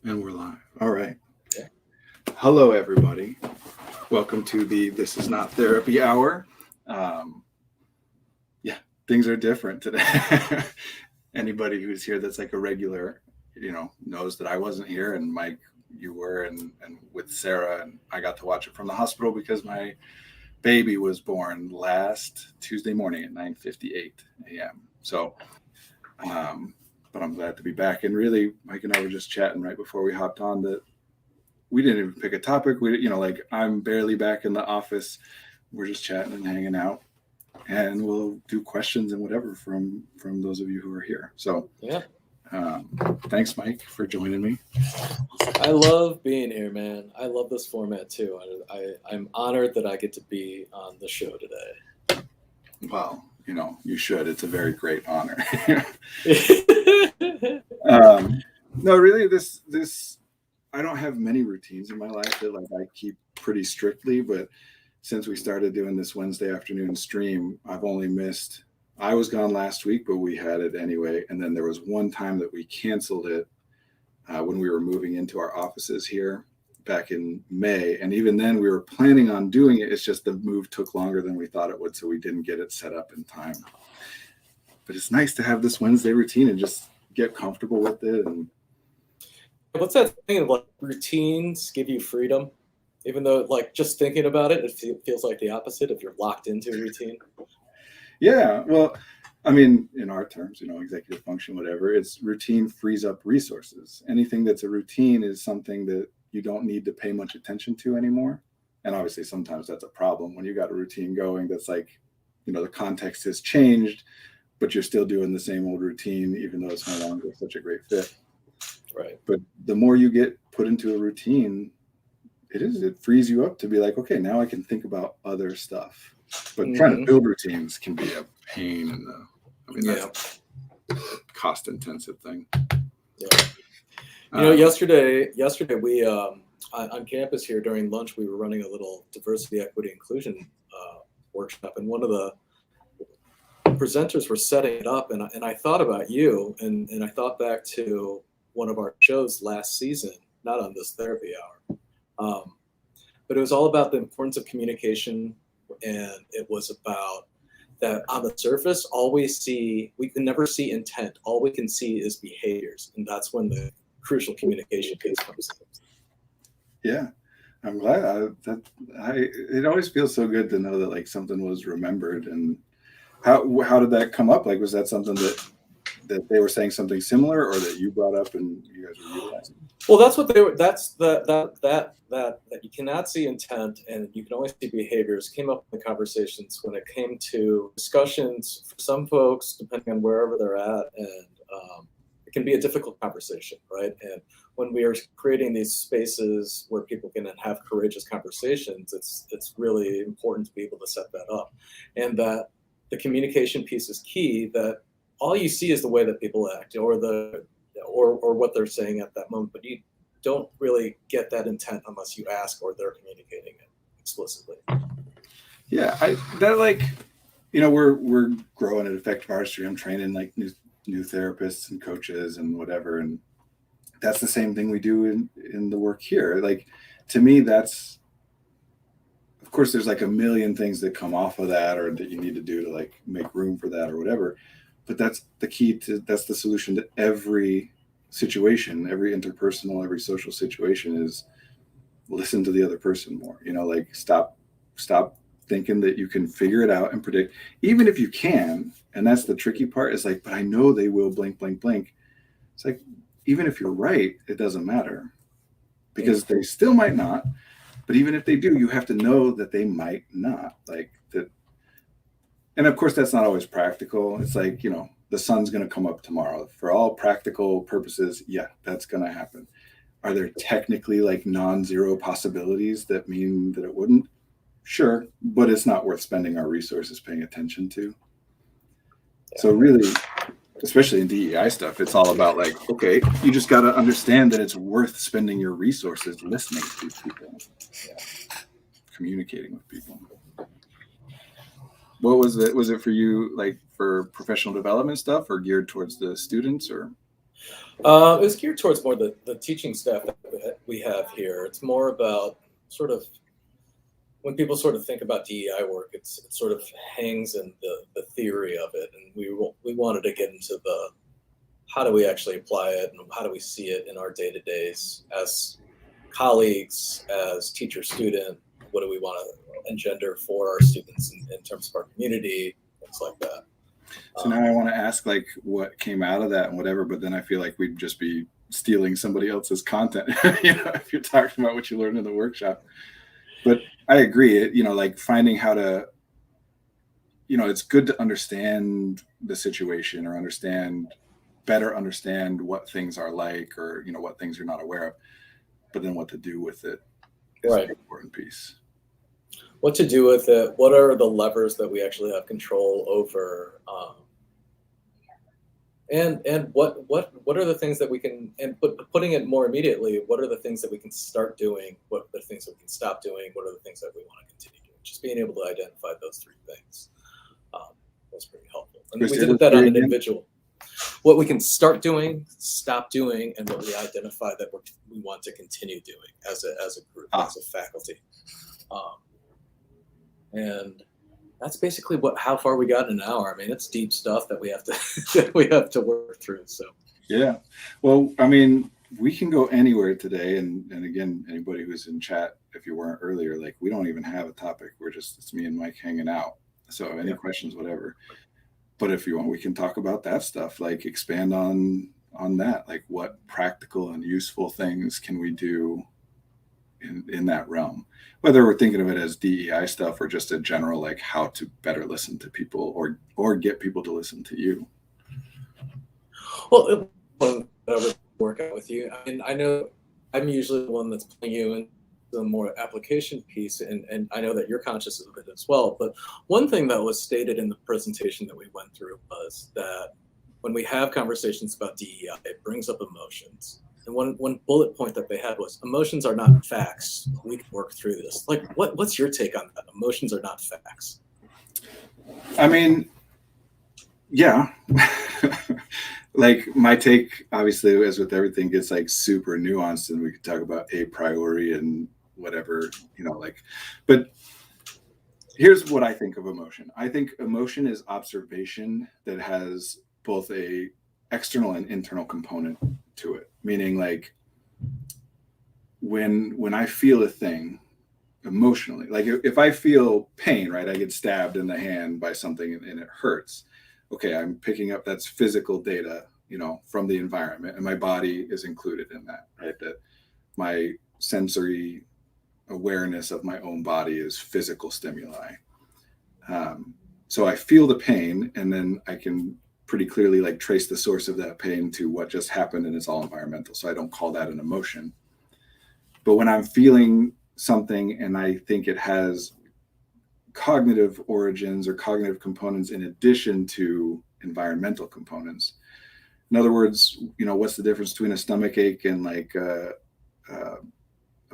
And we're live. All right. Yeah. Hello, everybody. Welcome to the This Is Not Therapy Hour. Um, yeah, things are different today. Anybody who's here that's like a regular, knows that I wasn't here and Mike, you were, and with Sarah, and I got to watch it from the hospital because my baby was born last Tuesday morning at 9:58 a.m. So, um, but I'm glad to be back. And really, Mike and I were just chatting right before we hopped on that we didn't even pick a topic. Like I'm barely back in the office. We're just chatting and hanging out, and we'll do questions and whatever from those of you who are here. So, Yeah. um, thanks, Mike, for joining me. I love being here, man. I love this format too. I'm honored that I get to be on the show today. Well, you should. It's a very great honor. Yeah. No, really, this I don't have many routines in my life that like I keep pretty strictly, but since we started doing this Wednesday afternoon stream, I've only missed. I was gone last week, but we had it anyway. And then there was one time that we canceled it when we were moving into our offices here back in May. And even then, we were planning on doing it. It's just the move took longer than we thought it would, so we didn't get it set up in time. But it's nice to have this Wednesday routine and just get comfortable with it. And What's that thing of like routines give you freedom? Even though, like, just thinking about it, feels like the opposite if you're locked into a routine. yeah, well, I mean, in our terms, executive function, whatever, it's routine frees up resources. Anything that's a routine is something that you don't need to pay much attention to anymore. And obviously, sometimes that's a problem when you got a routine going that's like, the context has changed, but you're still doing the same old routine, even though it's no longer such a great fit. Right. But the more you get put into a routine, it frees you up to be like, okay, now I can think about other stuff. But trying to build routines can be a pain in the, that's a cost intensive thing. Yeah. Yesterday we on campus here during lunch we were running a little diversity, equity, inclusion workshop, and one of the presenters were setting it up, and I thought about you, and I thought back to one of our shows last season, not on this therapy hour, but it was all about the importance of communication, and it was about that on the surface, we can never see intent. All we can see is behaviors, and that's when the crucial communication piece comes in. Yeah, I'm glad it always feels so good to know that like something was remembered. And how did that come up? Like, was that something that they were saying something similar, or that you brought up and you guys were utilizing? Well, that's what they were. That's that you cannot see intent and you can only see behaviors came up in the conversations when it came to discussions for some folks, depending on wherever they're at, and it can be a difficult conversation, right? And when we are creating these spaces where people can have courageous conversations, it's really important to be able to set that up, and that the communication piece is key. That all you see is the way that people act, or what they're saying at that moment, but you don't really get that intent unless you ask or they're communicating it explicitly. Yeah, we're growing at Affective Artistry. I'm training like new therapists and coaches and whatever, and that's the same thing we do in the work here. Like, to me, that's, of course, there's like a million things that come off of that or that you need to do to like make room for that or whatever. But that's the solution to every situation, every interpersonal, every social situation is listen to the other person more. Like stop thinking that you can figure it out and predict, even if you can. And that's the tricky part, is like, but I know they will blank, blank, blank. It's like, even if you're right, it doesn't matter, because they still might not. But even if they do, you have to know that they might not, like that. And of course, that's not always practical. It's like, the sun's going to come up tomorrow. For all practical purposes, yeah, that's going to happen. Are there technically like non-zero possibilities that mean that it wouldn't? Sure, but it's not worth spending our resources paying attention to. So really, especially in DEI stuff, it's all about like, okay, you just got to understand that it's worth spending your resources listening to people, communicating with people. What was it? Was it for you, like for professional development stuff, or geared towards the students, or? It was geared towards more the teaching staff that we have here. It's more about sort of when people sort of think about DEI work, it sort of hangs in the theory of it, and we wanted to get into the how do we actually apply it and how do we see it in our day-to-days as colleagues, as teacher student. What do we want to engender for our students in terms of our community, things like that. So now I want to ask like what came out of that and whatever, but then I feel like we'd just be stealing somebody else's content, if you're talking about what you learned in the workshop. But I agree, like finding how to, it's good to understand the situation or better understand what things are like, or, what things you're not aware of, but then what to do with it is Right. an important piece. What to do with it? What are the levers that we actually have control over? And what are the things that we can, and putting it more immediately, what are the things that we can start doing? What are the things that we can stop doing? What are the things that we want to continue doing? Just being able to identify those three things was pretty helpful. And we did that on an individual. What we can start doing, stop doing, and what we identify that we want to continue doing as a group, as a faculty. And that's basically how far we got in an hour. I mean, it's deep stuff that we have to work through. So yeah, well, I mean, we can go anywhere today, and again, anybody who's in chat, if you weren't earlier, like we don't even have a topic. It's me and Mike hanging out. So any questions, whatever. But if you want, we can talk about that stuff, like expand on that, like what practical and useful things can we do in that realm, whether we're thinking of it as DEI stuff or just a general, like how to better listen to people or get people to listen to you. Well, work out with you. I mean, I know I'm usually the one that's pulling you in the more application piece, and I know that you're conscious of it as well. But one thing that was stated in the presentation that we went through was that when we have conversations about DEI, it brings up emotions. And one bullet point that they had was emotions are not facts. We can work through this. Like, what's your take on that? Emotions are not facts. I mean, yeah. Like my take, obviously, as with everything, gets like super nuanced, and we could talk about a priori and whatever, but here's what I think of emotion. I think emotion is observation that has both a external and internal component to it, meaning like when I feel a thing emotionally, like if I feel pain, right, I get stabbed in the hand by something and it hurts. Okay, I'm picking up, that's physical data, from the environment, and my body is included in that, right? That my sensory awareness of my own body is physical stimuli. So I feel the pain, and then I can pretty clearly like trace the source of that pain to what just happened, and it's all environmental. So I don't call that an emotion. But when I'm feeling something and I think it has cognitive origins or cognitive components in addition to environmental components. In other words, what's the difference between a stomach ache and like a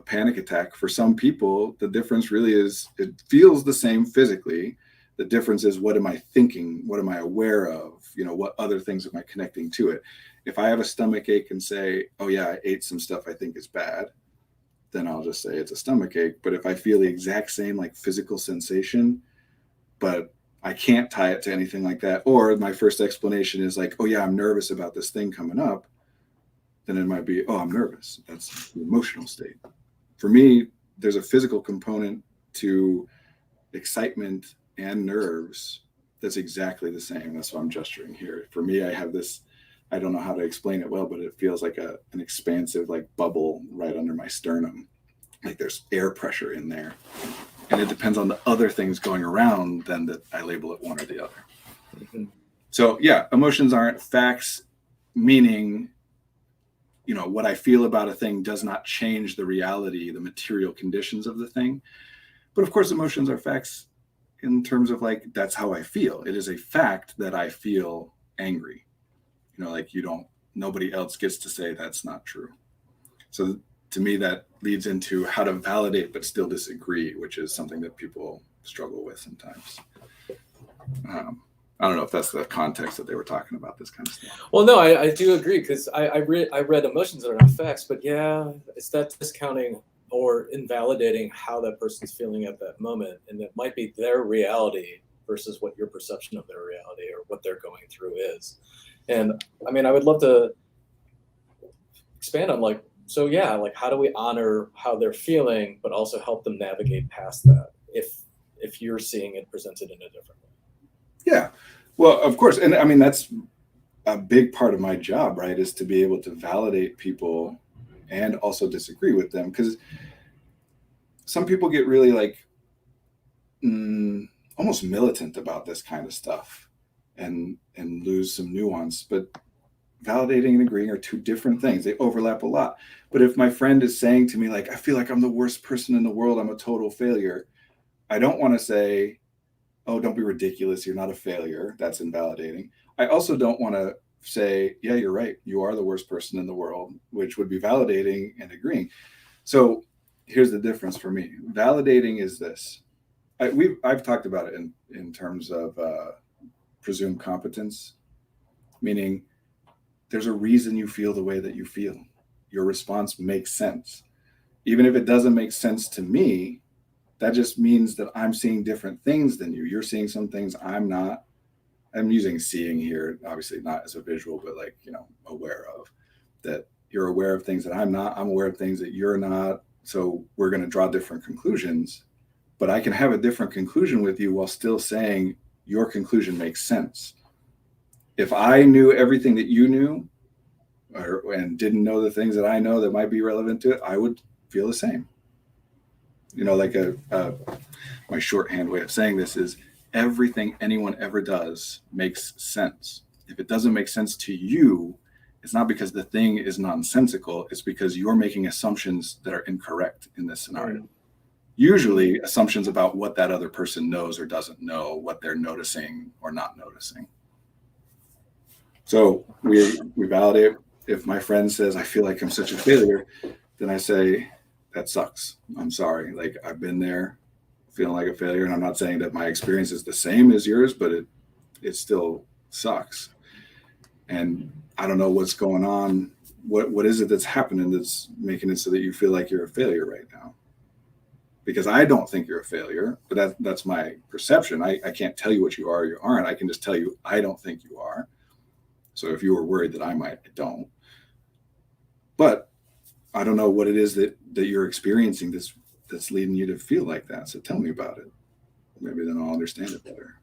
panic attack? For some people, the difference really is it feels the same physically. The difference is, what am I thinking? What am I aware of? What other things am I connecting to it? If I have a stomach ache and say, oh yeah, I ate some stuff I think is bad, then I'll just say it's a stomach ache. But if I feel the exact same like physical sensation, but I can't tie it to anything like that, or my first explanation is like, oh yeah, I'm nervous about this thing coming up, then it might be, oh, I'm nervous. That's the emotional state. For me, there's a physical component to excitement and nerves that's exactly the same. That's why I'm gesturing here. For me, I have this, I don't know how to explain it well, but it feels like an expansive like bubble right under my sternum. Like there's air pressure in there. And it depends on the other things going around, then that I label it one or the other. Mm-hmm. So yeah, emotions aren't facts, meaning, what I feel about a thing does not change the reality, the material conditions of the thing. But of course, emotions are facts in terms of like, that's how I feel. It is a fact that I feel angry. Like nobody else gets to say that's not true. So to me, that leads into how to validate but still disagree, which is something that people struggle with sometimes. I don't know if that's the context that they were talking about this kind of stuff. Well, no, I do agree, because I read emotions are not facts, but yeah, it's that discounting or invalidating how that person's feeling at that moment, and it might be their reality versus what your perception of their reality or what they're going through is. And I mean, I would love to expand on like, so yeah, like how do we honor how they're feeling, but also help them navigate past that if you're seeing it presented in a different way. Yeah, well, of course, and I mean that's a big part of my job, right? Is to be able to validate people and also disagree with them, because some people get really like almost militant about this kind of stuff and lose some nuance. But validating and agreeing are two different things. They overlap a lot. But if my friend is saying to me like, I feel like I'm the worst person in the world, I'm a total failure, I don't want to say, oh, don't be ridiculous, you're not a failure. That's invalidating. I also don't want to say, yeah, you're right, you are the worst person in the world, which would be validating and agreeing. So here's the difference for me. Validating is this. I've talked about it in terms of presumed competence, meaning there's a reason you feel the way that you feel. Your response makes sense. Even if it doesn't make sense to me, that just means that I'm seeing different things than you. You're seeing some things I'm not. I'm using seeing here, obviously not as a visual, but like, aware of, that you're aware of things that I'm not. I'm aware of things that you're not. So we're going to draw different conclusions, but I can have a different conclusion with you while still saying your conclusion makes sense. If I knew everything that you knew and didn't know the things that I know that might be relevant to it, I would feel the same. Like my shorthand way of saying this is everything anyone ever does makes sense. If it doesn't make sense to you, it's not because the thing is nonsensical. It's because you're making assumptions that are incorrect in this scenario. Usually assumptions about what that other person knows or doesn't know, what they're noticing or not noticing. So we validate. If my friend says, I feel like I'm such a failure, then I say, that sucks. I'm sorry. Like, I've been there feeling like a failure. And I'm not saying that my experience is the same as yours, but it still sucks. And I don't know what's going on. What is it that's happening that's making it so that you feel like you're a failure right now? Because I don't think you're a failure, but that's my perception. I can't tell you what you are or you aren't. I can just tell you, I don't think you are. So if you were worried that I might, I don't. But I don't know what it is that you're experiencing that's leading you to feel like that. So tell me about it. Maybe then I'll understand it better.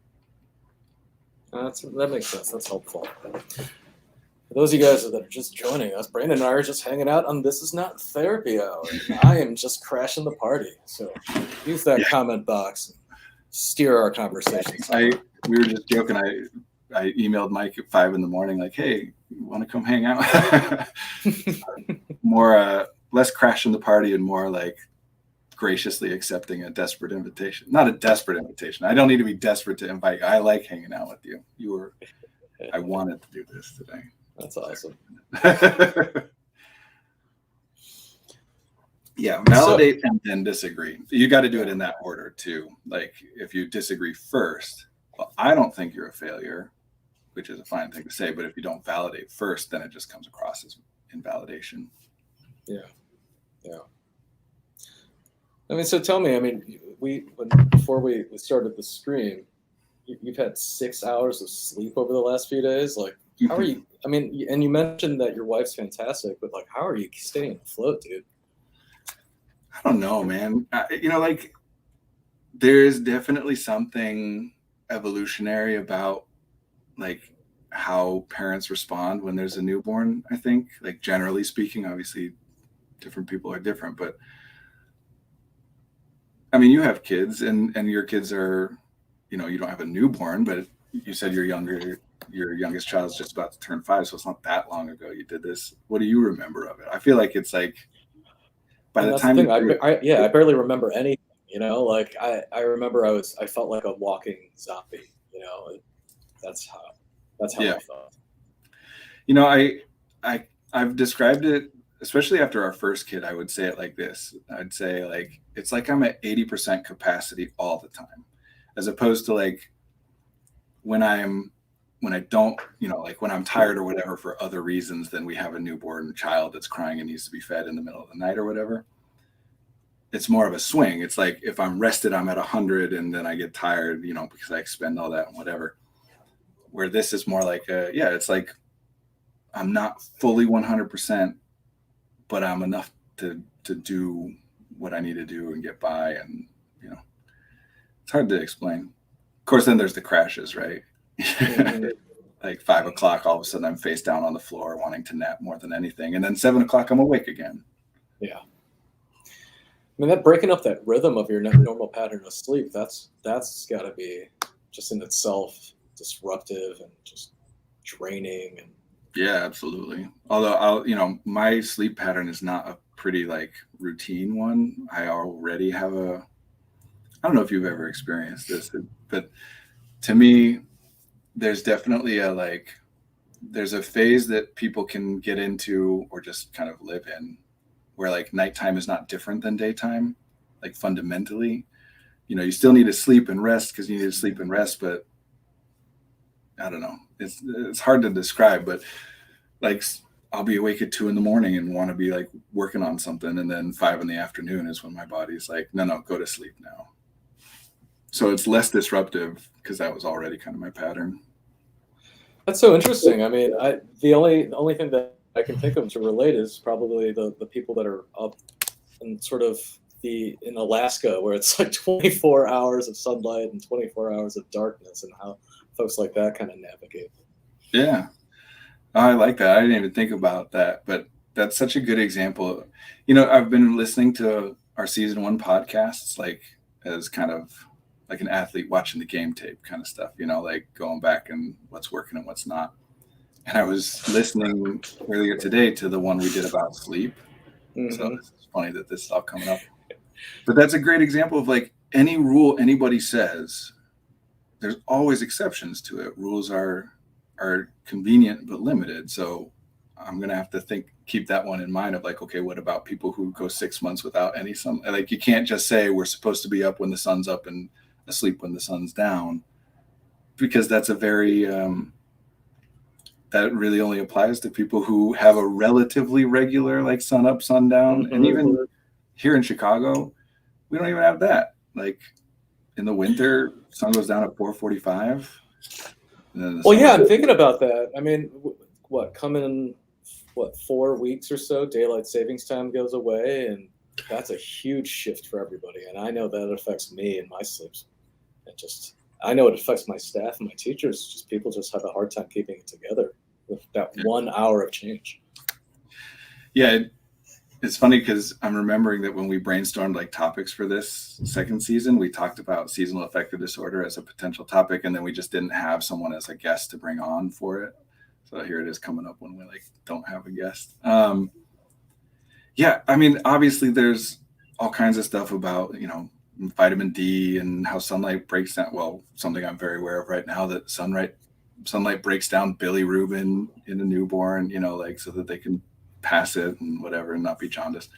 That makes sense. That's helpful. For those of you guys that are just joining us, Brandon and I are just hanging out on This Is Not Therapy Hour. I am just crashing the party. So use that comment box and steer our conversations. We were just joking. I emailed Mike at 5 a.m. like, hey, you want to come hang out? More, less crashing the party and more like graciously accepting a desperate invitation. Not a desperate invitation. I don't need to be desperate to invite you. I like hanging out with you. I wanted to do this today. That's awesome. Yeah, validate and then disagree. You got to do it in that order too. Like if you disagree first, well, I don't think you're a failure, which is a fine thing to say, but if you don't validate first, then it just comes across as invalidation. Yeah. I mean, so tell me, I mean, before we started the stream, you've had 6 hours of sleep over the last few days. Like, how are you? I mean, and you mentioned that your wife's fantastic, but like, how are you staying afloat, dude? I don't know, man. Like there's definitely something evolutionary about like how parents respond when there's a newborn. I think, like generally speaking, obviously different people are different, but I mean, you have kids and your kids are, you don't have a newborn, but you said your youngest child's just about to turn 5. So it's not that long ago you did this. What do you remember of it? I feel like it's like, by the time I barely remember anything, like I remember I felt like a walking zombie, that's how I felt. I've described it, especially after our first kid, I would say it like this. I'd say like, it's like I'm at 80% capacity all the time, as opposed to like when I don't, like when I'm tired or whatever for other reasons than we have a newborn child that's crying and needs to be fed in the middle of the night or whatever, it's more of a swing. It's like if I'm rested, I'm at 100 and then I get tired, because I expend all that and whatever. Where this is more like it's like I'm not fully 100%, but I'm enough to do what I need to do and get by. And, it's hard to explain. Of course, then there's the crashes, right? Mhm. Like 5 o'clock, all of a sudden I'm face down on the floor wanting to nap more than anything. And then 7 o'clock, I'm awake again. Yeah. I mean, that breaking up that rhythm of your normal pattern of sleep, that's got to be just in itself disruptive and just draining. And Yeah, absolutely. Although my sleep pattern is not a pretty like routine one. I already have I don't know if you've ever experienced this, but to me, there's definitely there's a phase that people can get into or just kind of live in where like nighttime is not different than daytime, like fundamentally. You still need to sleep and rest because you need to sleep and rest, but I don't know. It's hard to describe, but like I'll be awake at 2 a.m. and want to be like working on something, and then 5 p.m. is when my body's like, no, go to sleep now. So it's less disruptive because that was already kind of my pattern. that's so interesting. I mean, the only thing that I can think of to relate is probably the people that are up in sort of in Alaska, where it's like 24 hours of sunlight and 24 hours of darkness, and how folks like that kind of navigate. Yeah, I like that. I didn't even think about that, but that's such a good example. I've been listening to our season 1 podcasts, like as kind of like an athlete watching the game tape kind of stuff, like going back and what's working and what's not. And I was listening earlier today to the one we did about sleep. Mm-hmm. So it's funny that this is all coming up. But that's a great example of like any rule anybody says, there's always exceptions to it. Rules are convenient but limited. So I'm gonna have to keep that one in mind of like, okay, what about people who go 6 months without any sun? Like you can't just say we're supposed to be up when the sun's up and asleep when the sun's down, because that's a very that really only applies to people who have a relatively regular like sun up, sundown. Mm-hmm. And even here in Chicago, we don't even have that. Like in the winter, sun goes down at 4:45. Well, yeah, I'm thinking about that. I mean, coming 4 weeks or so, daylight savings time goes away, and that's a huge shift for everybody. And I know that affects me and my sleeps. I know it affects my staff and my teachers. Just people just have a hard time keeping it together with that 1 hour of change. Yeah, it's funny because I'm remembering that when we brainstormed like topics for this second season, we talked about seasonal affective disorder as a potential topic, and then we just didn't have someone as a guest to bring on for it. So here it is coming up when we like don't have a guest. Yeah, I mean, obviously there's all kinds of stuff about vitamin D and how sunlight breaks down. Well, something I'm very aware of right now, that sunlight breaks down bilirubin in a newborn, like so that they can pass it and whatever and not be jaundiced.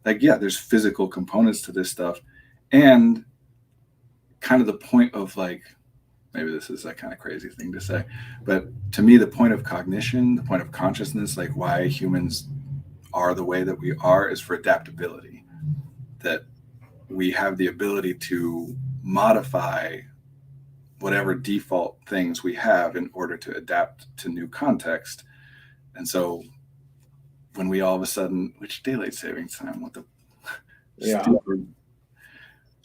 Like, yeah, there's physical components to this stuff. And kind of the point of like, maybe this is a kind of crazy thing to say, but to me, the point of cognition, the point of consciousness, like why humans are the way that we are, is for adaptability. That we have the ability to modify whatever default things we have in order to adapt to new context. And so when we all of a sudden, which daylight savings time, what the stupid,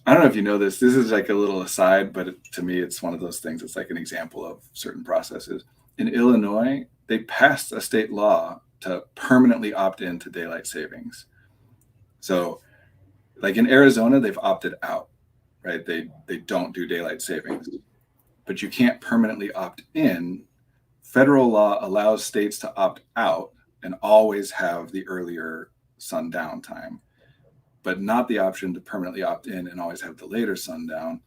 I don't know if you know this is like a little aside, but to me it's one of those things. It's like an example of certain processes. In Illinois, they passed a state law to permanently opt in to daylight savings. So like in Arizona, they've opted out, right? They don't do daylight savings, but you can't permanently opt in. Federal law allows states to opt out and always have the earlier sundown time, but not the option to permanently opt in and always have the later sundown.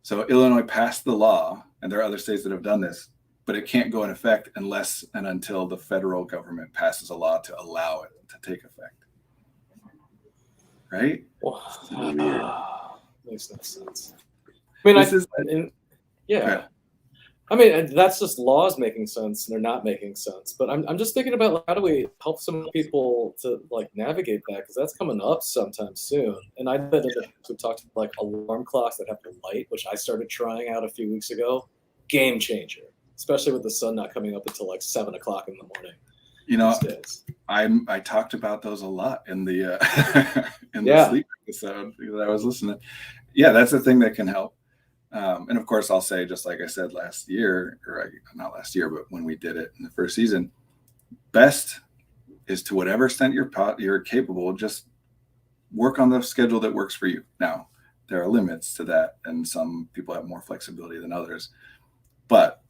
So Illinois passed the law, and there are other states that have done this, but it can't go in effect unless and until the federal government passes a law to allow it to take effect. Right? Wow. Makes no sense. I mean, yeah. I mean, and that's just laws making sense, and they're not making sense. But I'm just thinking about, like, how do we help some people to like navigate that, because that's coming up sometime soon. And I know that we talked about like alarm clocks that have the light, which I started trying out a few weeks ago. Game changer, especially with the sun not coming up until like 7 o'clock in the morning You know, these days. I talked about those a lot in the in the Yeah. sleep episode that I was listening. Yeah, that's a thing that can help. And of course, I'll say, just like I said last year, not last year, but when we did it in the first season, best is to whatever extent you're capable, just work on the schedule that works for you. Now, there are limits to that, and some people have more flexibility than others. But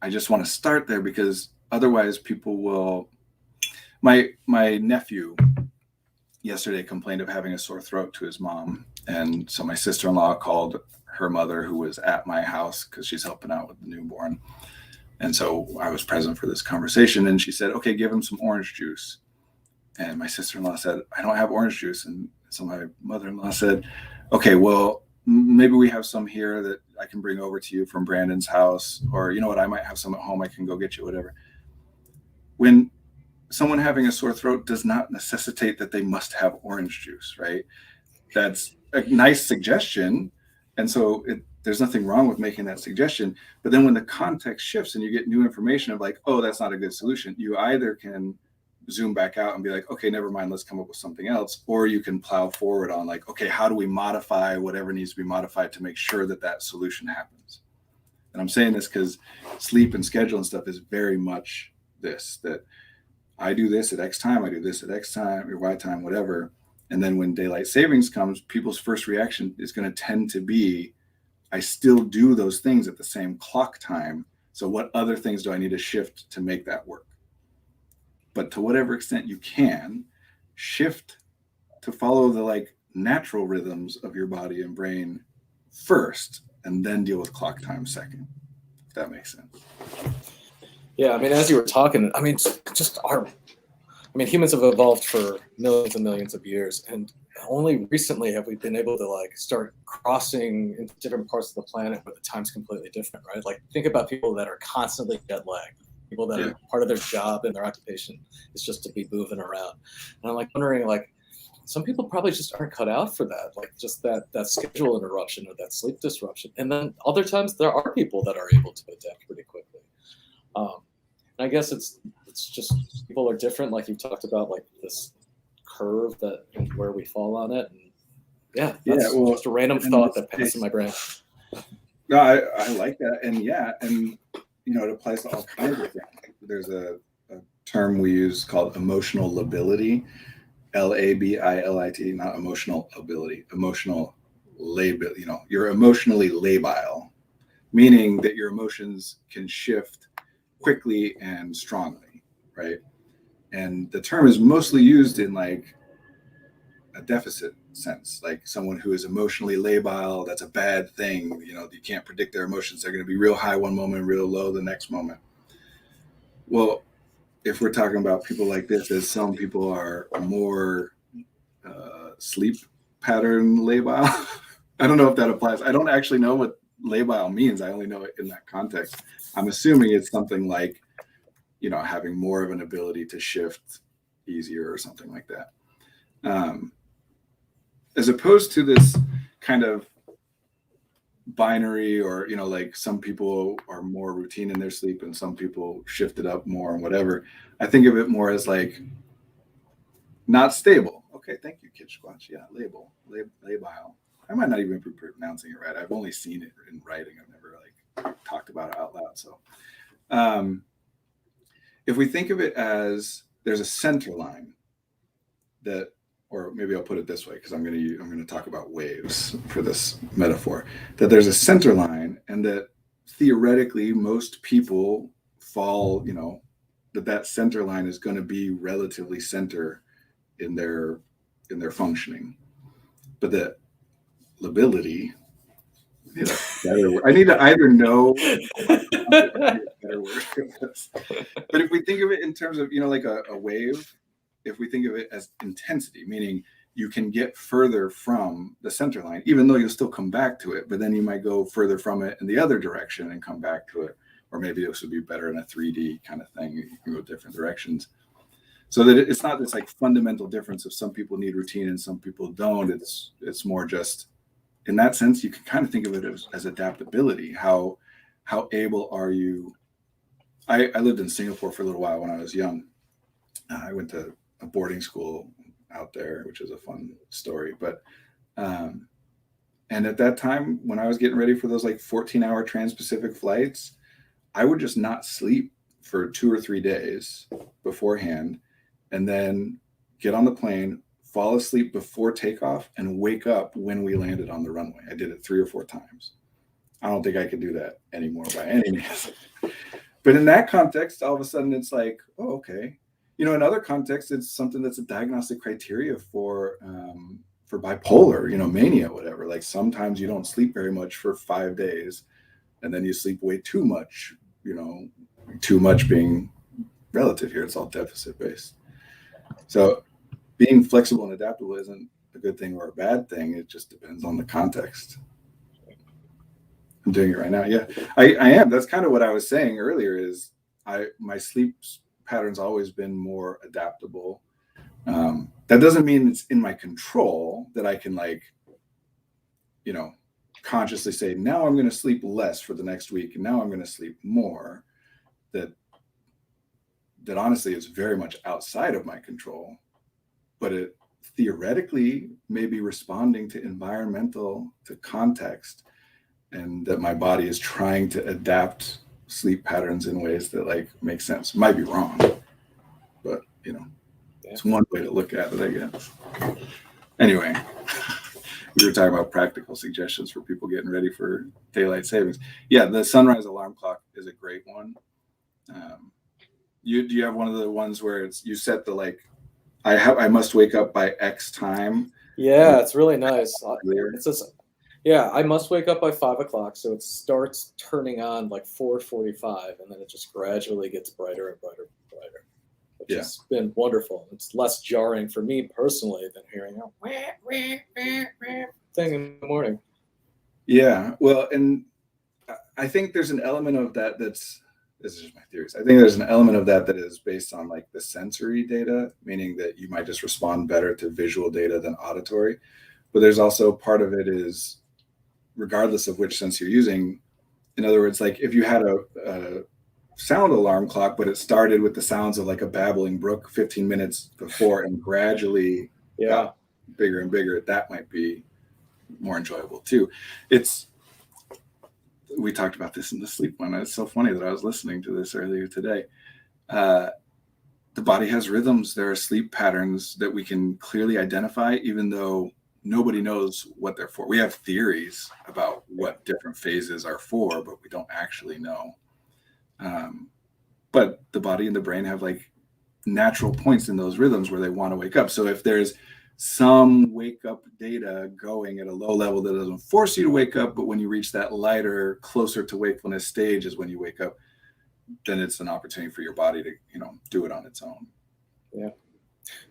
I just want to start there, because otherwise people will. My nephew yesterday complained of having a sore throat to his mom, and so my sister-in-law called her mother, who was at my house because she's helping out with the newborn. And so I was present for this conversation, and she said, okay, give him some orange juice. And my sister-in-law said, I don't have orange juice. And so my mother-in-law said, okay, well, maybe we have some here that I can bring over to you from Brandon's house, or you know what, I might have some at home, I can go get you, whatever. When someone having a sore throat does not necessitate that they must have orange juice, right? That's a nice suggestion. And so there's nothing wrong with making that suggestion. But then when the context shifts and you get new information of like, oh, that's not a good solution, you either can zoom back out and be like, okay, never mind, let's come up with something else. Or you can plow forward on like, okay, how do we modify whatever needs to be modified to make sure that that solution happens? And I'm saying this because sleep and schedule and stuff is very much this, that I do this at X time, I do this at X time, or Y time, whatever. And then when daylight savings comes, people's first reaction is going to tend to be, I still do those things at the same clock time. So what other things do I need to shift to make that work? But to whatever extent you can, shift to follow the like natural rhythms of your body and brain first, and then deal with clock time second, if that makes sense. Yeah, I mean, as you were talking, I mean, humans have evolved for millions and millions of years, and only recently have we been able to like start crossing into different parts of the planet where the time's completely different, right? Like, think about people that are constantly jet lagged, people that are part of their job and their occupation is just to be moving around. And I'm like wondering, like, some people probably just aren't cut out for that, like just that schedule interruption or that sleep disruption. And then other times there are people that are able to adapt pretty quickly. And I guess it's just people are different, like you talked about, like this curve that and where we fall on it. And that's just a random thought that passed in my brain. No, I like that. And you know, it applies to all kinds of things. There's a term we use called emotional lability, lability, not emotional ability, emotional labile. You know, you're emotionally labile, meaning that your emotions can shift quickly and strongly, right? And the term is mostly used in like a deficit sense, like someone who is emotionally labile, that's a bad thing. You know, you can't predict their emotions. They're going to be real high one moment, real low the next moment. Well, if we're talking about people like this, as some people are more sleep pattern labile, I don't know if that applies. I don't actually know what labile means. I only know it in that context. I'm assuming it's something like, you know, having more of an ability to shift easier or something like that. As opposed to this kind of binary, or, you know, like some people are more routine in their sleep and some people shift it up more and whatever. I think of it more as like not stable. Okay, thank you, Kid Squatch. Yeah, labile. I might not even be pronouncing it right. I've only seen it in writing. I've never like talked about it out loud. So if we think of it as there's a center line that, or maybe I'll put it this way, because I'm going to talk about waves for this metaphor, that there's a center line, and that theoretically most people fall, you know, that center line is going to be relatively center in their functioning. But the lability, I need to either know better word for this. But if we think of it in terms of, you know, like a wave, if we think of it as intensity, meaning you can get further from the center line, even though you'll still come back to it, but then you might go further from it in the other direction and come back to it. or maybe this would be better in a 3D kind of thing. You can go different directions. So that it's not this like fundamental difference of some people need routine and some people don't. It's more just in that sense, you can kind of think of it as adaptability. How able are you? I lived in Singapore for a little while when I was young. I went to a boarding school out there, which is a fun story. But and at that time, when I was getting ready for those like 14-hour trans-Pacific flights, I would just not sleep for 2 or 3 days beforehand, and then get on the plane, fall asleep before takeoff, and wake up when we landed on the runway. I did it 3 or 4 times. I don't think I could do that anymore by any means. But in that context, all of a sudden it's like, oh, okay. You know, in other contexts, it's something that's a diagnostic criteria for bipolar, you know, mania, whatever. Like sometimes you don't sleep very much for 5 days, and then you sleep way too much, you know, too much being relative here. It's all deficit based. So being flexible and adaptable isn't a good thing or a bad thing. It just depends on the context. I'm doing it right now. Yeah, I am. That's kind of what I was saying earlier is my sleep pattern's always been more adaptable. That doesn't mean it's in my control that I can like, you know, consciously say, now I'm going to sleep less for the next week. And now I'm going to sleep more. That honestly is very much outside of my control, but it theoretically may be responding to environmental, to context, and that my body is trying to adapt sleep patterns in ways that like make sense. Might be wrong, but you know, it's one way to look at it, I guess. Anyway, we were talking about practical suggestions for people getting ready for daylight savings. Yeah, the sunrise alarm clock is a great one. Do you have one of the ones where it's you set the like I must wake up by X time? Yeah, it's really nice. It says, yeah, I must wake up by 5 o'clock. So it starts turning on like 4:45, and then it just gradually gets brighter and brighter and brighter. Which has been wonderful. It's less jarring for me personally than hearing a thing in the morning. Yeah, well, and I think there's an element of that that's, this is just my theories. I think there's an element of that is based on like the sensory data, meaning that you might just respond better to visual data than auditory. But there's also part of it is regardless of which sense you're using. In other words, like if you had a sound alarm clock, but it started with the sounds of like a babbling brook 15 minutes before and gradually got bigger and bigger, that might be more enjoyable too. We talked about this in the sleep one. It's so funny that I was listening to this earlier today. The body has rhythms. There are sleep patterns that we can clearly identify, even though nobody knows what they're for. We have theories about what different phases are for, but we don't actually know. But the body and the brain have like natural points in those rhythms where they want to wake up. So if there's some wake up data going at a low level that doesn't force you to wake up, but when you reach that lighter, closer to wakefulness stage is when you wake up, then it's an opportunity for your body to, you know, do it on its own. Yeah.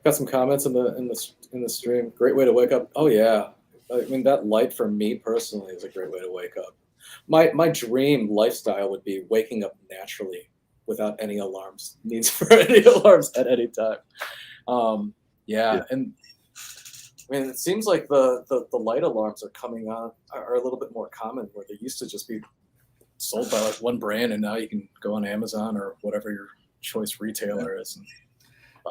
Got some comments in the stream. Great way to wake up. Oh yeah. I mean, that light for me personally is a great way to wake up. My dream lifestyle would be waking up naturally without any alarms, needs for any alarms at any time. Yeah. And I mean, it seems like the light alarms are coming on are a little bit more common, where they used to just be sold by like one brand, and now you can go on Amazon or whatever your choice retailer is.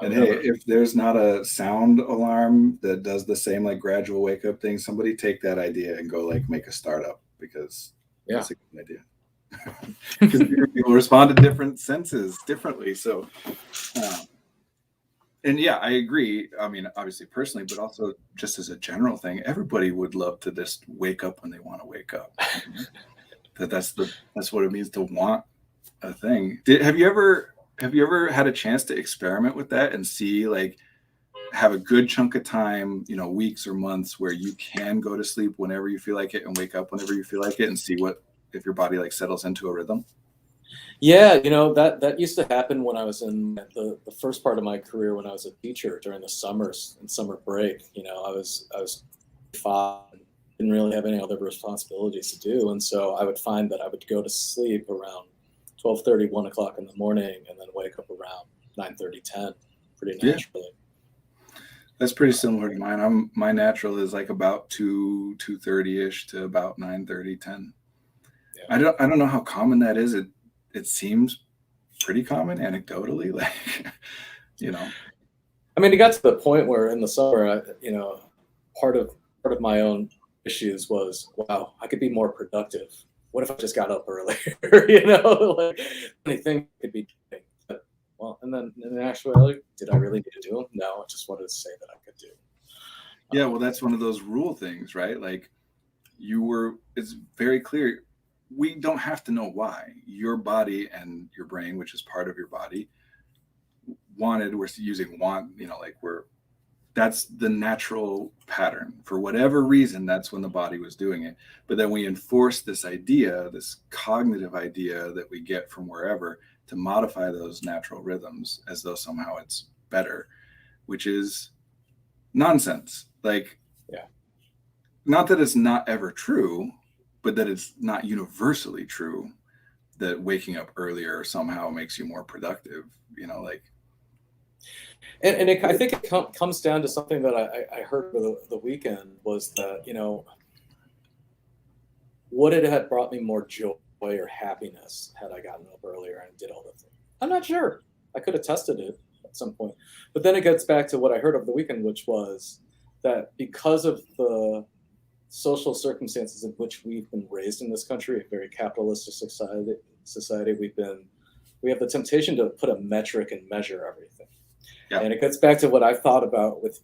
And hey, if there's not a sound alarm that does the same like gradual wake up thing, somebody take that idea and go like make a startup, because that's a good idea. Because people respond to different senses differently. So, and yeah, I agree. I mean, obviously personally, but also just as a general thing, everybody would love to just wake up when they want to wake up. That's what it means to want a thing. Have you ever had a chance to experiment with that and see like have a good chunk of time, you know, weeks or months where you can go to sleep whenever you feel like it and wake up whenever you feel like it, and see if your body like settles into a rhythm? Yeah, you know, that used to happen when I was in the first part of my career, when I was a teacher during the summers and summer break. You know, I was 5, didn't really have any other responsibilities to do, and so I would find that I would go to sleep around 12:30, 1 o'clock in the morning, and then wake up around 9:30, 10, pretty Yeah. naturally. That's pretty similar to mine. My natural is like about 2:30ish to about 9:30, 10. Yeah. I don't know how common that is. It seems pretty common anecdotally, like, you know. I mean, it got to the point where in the summer, part of my own issues was, wow, I could be more productive. What if I just got up earlier? Like anything could be doing. But, well, and then in actuality, did I really need to do them? No, I just wanted to say that I could do. Yeah, well, that's one of those rule things, right? Like it's very clear. We don't have to know why. Your body and your brain, which is part of your body, we're using want, that's the natural pattern. For whatever reason, that's when the body was doing it. But then we enforce this idea, this cognitive idea that we get from wherever, to modify those natural rhythms as though somehow it's better, which is nonsense. Like, Yeah. Not that it's not ever true, but that it's not universally true that waking up earlier somehow makes you more productive, like. And I think it comes down to something that I heard over the weekend was that, would it have brought me more joy or happiness had I gotten up earlier and did all the things? I'm not sure. I could have tested it at some point. But then it gets back to what I heard over the weekend, which was that because of the social circumstances in which we've been raised in this country, a very capitalistic society, we have the temptation to put a metric and measure everything. Yeah. And it gets back to what I thought about with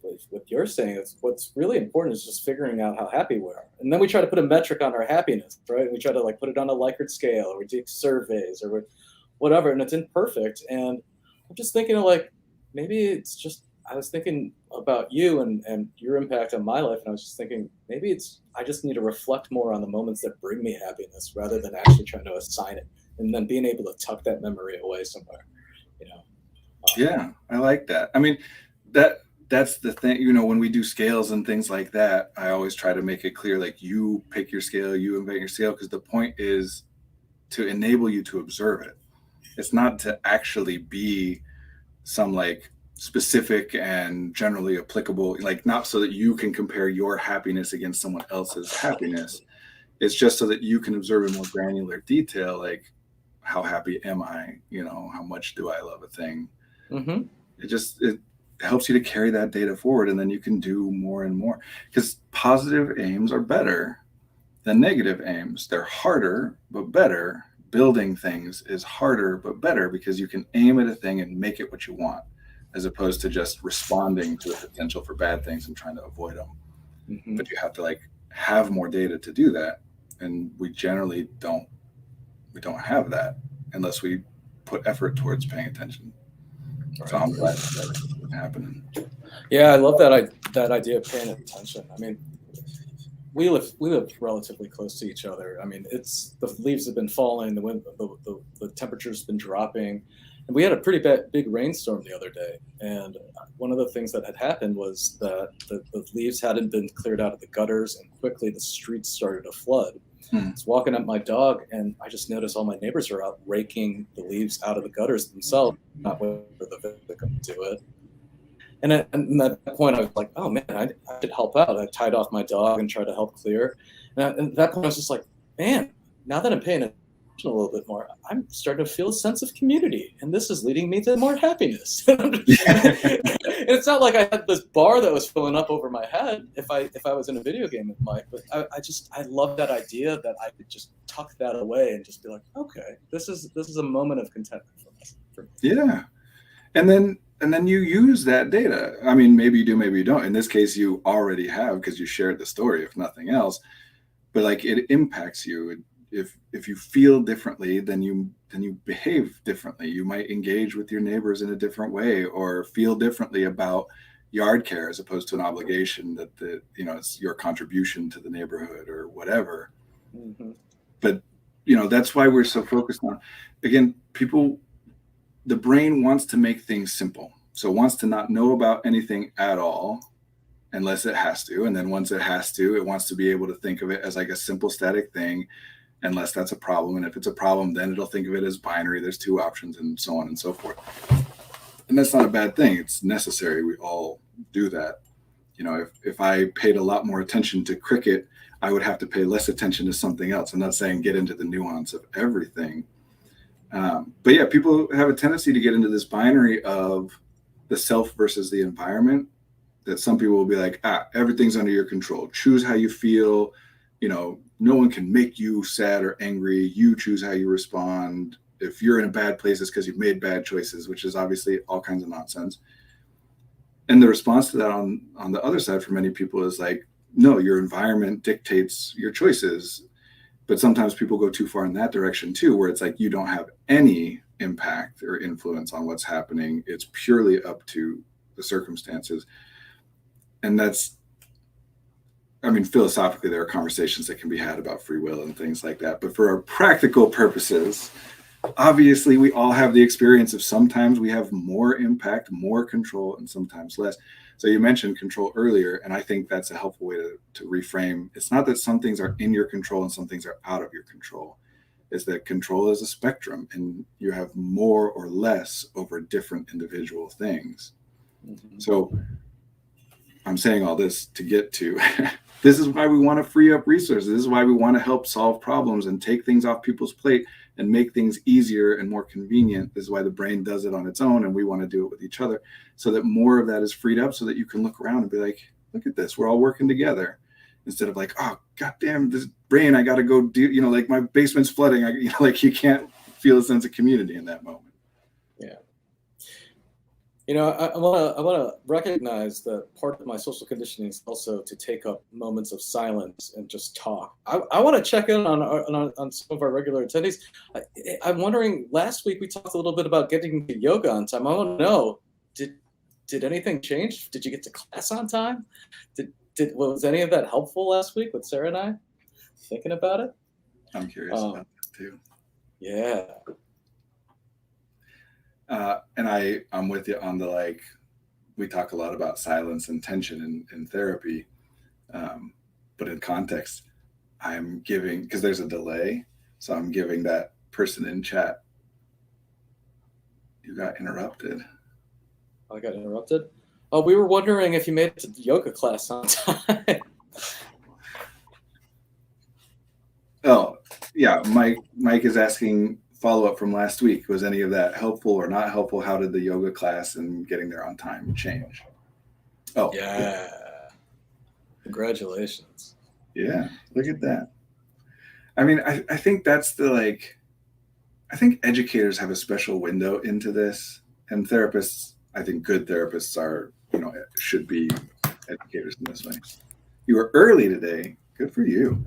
you're saying. Is what's really important is just figuring out how happy we are. And then we try to put a metric on our happiness, right? And we try to put it on a Likert scale, or we take surveys or whatever, and it's imperfect. And I'm just thinking maybe it's just, I was thinking about you and your impact on my life. And I was just thinking, maybe I just need to reflect more on the moments that bring me happiness rather than actually trying to assign it and then being able to tuck that memory away somewhere, Yeah, I like that. I mean, that's the thing, when we do scales and things like that, I always try to make it clear, like, you pick your scale, you invent your scale, because the point is to enable you to observe it. It's not to actually be some specific and generally applicable, not so that you can compare your happiness against someone else's happiness. It's just so that you can observe in more granular detail, like, how happy am I? How much do I love a thing? Mm-hmm. It helps you to carry that data forward, and then you can do more and more, because positive aims are better than negative aims. They're harder, but better. Building things is harder, but better, because you can aim at a thing and make it what you want, as opposed to just responding to the potential for bad things and trying to avoid them. Mm-hmm. But you have to have more data to do that. And we generally don't have that unless we put effort towards paying attention. Right. So I'm glad that's happening. Yeah, I love that idea of paying attention. I mean, we live relatively close to each other. I mean, the leaves have been falling, the wind, the temperature's been dropping, and we had a pretty big rainstorm the other day. And one of the things that had happened was that the leaves hadn't been cleared out of the gutters, and quickly the streets started to flood. I was walking up my dog, and I just noticed all my neighbors are out raking the leaves out of the gutters themselves, not waiting for the victim to do it. And at that point, I was like, oh, man, I could help out. I tied off my dog and tried to help clear. And at that point, I was just like, man, now that I'm paying attention a little bit more, I'm starting to feel a sense of community. And this is leading me to more happiness. And it's not like I had this bar that was filling up over my head. If I was in a video game, it might. But I love that idea that I could just tuck that away and just be like, okay, this is a moment of contentment for me. Yeah. And then you use that data. I mean, maybe you do, maybe you don't. In this case, you already have, because you shared the story, if nothing else. But it impacts you. If you feel differently, then you behave differently. You might engage with your neighbors in a different way, or feel differently about yard care as opposed to an obligation that it's your contribution to the neighborhood or whatever. Mm-hmm. But that's why we're so focused on, again, the brain wants to make things simple. So it wants to not know about anything at all unless it has to. And then once it has to, it wants to be able to think of it as like a simple static thing. unless that's a problem. And if it's a problem, then it'll think of it as binary. There's two options and so on and so forth. And that's not a bad thing. It's necessary. We all do that. You know, if I paid a lot more attention to cricket, I would have to pay less attention to something else. I'm not saying get into the nuance of everything. But yeah, people have a tendency to get into this binary of the self versus the environment, that some people will be like, everything's under your control. Choose how you feel. You know, no one can make you sad or angry. You choose how you respond. If you're in a bad place, it's because you've made bad choices, which is obviously all kinds of nonsense. And the response to that on the other side for many people is like, no, your environment dictates your choices. But sometimes people go too far in that direction too, where it's like you don't have any impact or influence on what's happening. It's purely up to the circumstances. And that's, I mean, philosophically, there are conversations that can be had about free will and things like that. But for our practical purposes, obviously, we all have the experience of sometimes we have more impact, more control, and sometimes less. So you mentioned control earlier, and I think that's a helpful way to reframe. It's not that some things are in your control and some things are out of your control. It's that control is a spectrum, and you have more or less over different individual things. Mm-hmm. So I'm saying all this to get to this is why we want to free up resources. This is why we want to help solve problems and take things off people's plate and make things easier and more convenient. This is why the brain does it on its own, and we want to do it with each other so that more of that is freed up, so that you can look around and be like, look at this, we're all working together, instead of like, oh, goddamn, this brain, I got to go do, you know, like my basement's flooding. You know, like you can't feel a sense of community in that moment. Yeah. You know, I want to recognize that part of my social conditioning is also to take up moments of silence and just talk. I want to check in on some of our regular attendees. I'm wondering, last week we talked a little bit about getting to yoga on time. I want to know, did anything change? Did you get to class on time? Was any of that helpful last week with Sarah and I? Thinking about it? I'm curious about this too. Yeah. And I'm with you on the, like, we talk a lot about silence and tension in therapy, but in context, I'm giving, because there's a delay, so I'm giving that person in chat, you got interrupted. I got interrupted? Oh, we were wondering if you made it to the yoga class on time. Oh, yeah, Mike is asking, follow-up from last week, was any of that helpful or not helpful? How did the yoga class and getting there on time change? Oh yeah. Congratulations. Yeah, look at that. I mean, I think that's the, like, I think educators have a special window into this, and therapists, I think good therapists are, you know, should be educators in this way. You were early today, good for you.